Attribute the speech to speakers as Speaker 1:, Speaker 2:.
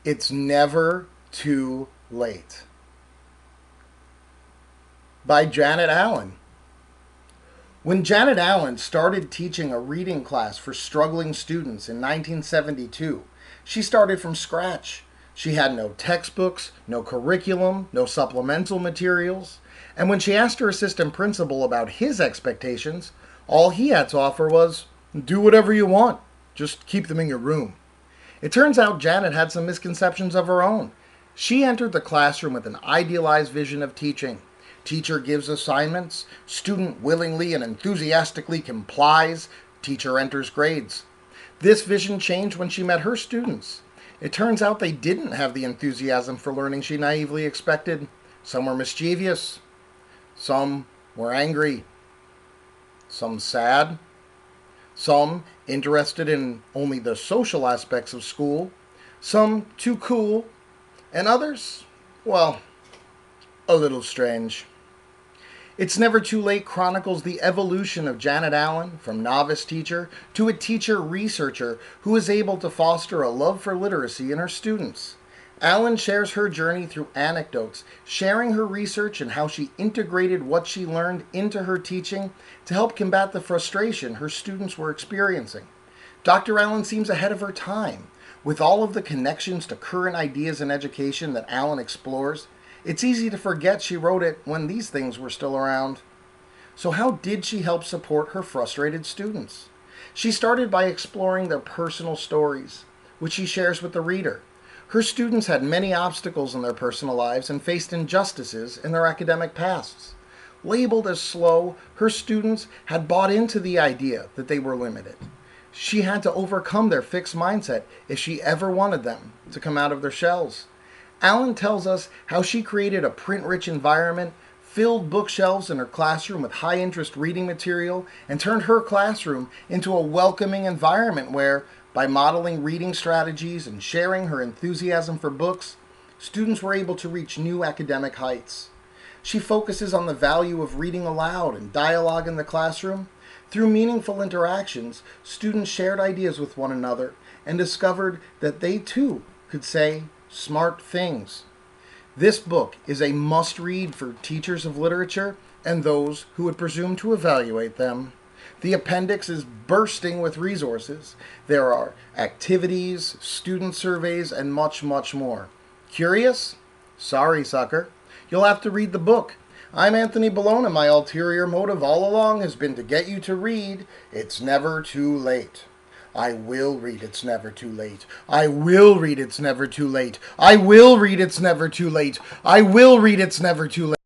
Speaker 1: It's Never Too Late by Janet Allen. When Janet Allen started teaching a reading class for struggling students in 1972, she started from scratch. She had no textbooks, no curriculum, no supplemental materials, and when she asked her assistant principal about his expectations, all he had to offer was, "Do whatever you want, just keep them in your room." It turns out Janet had some misconceptions of her own. She entered the classroom with an idealized vision of teaching. Teacher gives assignments, student willingly and enthusiastically complies, teacher enters grades. This vision changed when she met her students. It turns out they didn't have the enthusiasm for learning she naively expected. Some were mischievous, some were angry, some sad, some interested in only the social aspects of school, some too cool, and others, well, a little strange. It's Never Too Late chronicles the evolution of Janet Allen from novice teacher to a teacher researcher who is able to foster a love for literacy in her students. Allen shares her journey through anecdotes, sharing her research and how she integrated what she learned into her teaching to help combat the frustration her students were experiencing. Dr. Allen seems ahead of her time. With all of the connections to current ideas in education that Allen explores, it's easy to forget she wrote it when these things were still around. So how did she help support her frustrated students? She started by exploring their personal stories, which she shares with the reader. Her students had many obstacles in their personal lives and faced injustices in their academic pasts. Labeled as slow, her students had bought into the idea that they were limited. She had to overcome their fixed mindset if she ever wanted them to come out of their shells. Allen tells us how she created a print-rich environment, filled bookshelves in her classroom with high-interest reading material, and turned her classroom into a welcoming environment where, by modeling reading strategies and sharing her enthusiasm for books, students were able to reach new academic heights. She focuses on the value of reading aloud and dialogue in the classroom. Through meaningful interactions, students shared ideas with one another and discovered that they too could say smart things. This book is a must-read for teachers of literature and those who would presume to evaluate them. The appendix is bursting with resources. There are activities, student surveys, and much, much more. Curious? Sorry, sucker. You'll have to read the book. I'm Anthony Bologna. My ulterior motive all along has been to get you to read It's Never Too Late. I will read It's Never Too Late. I will read It's Never Too Late. I will read It's Never Too Late. I will read It's Never Too Late.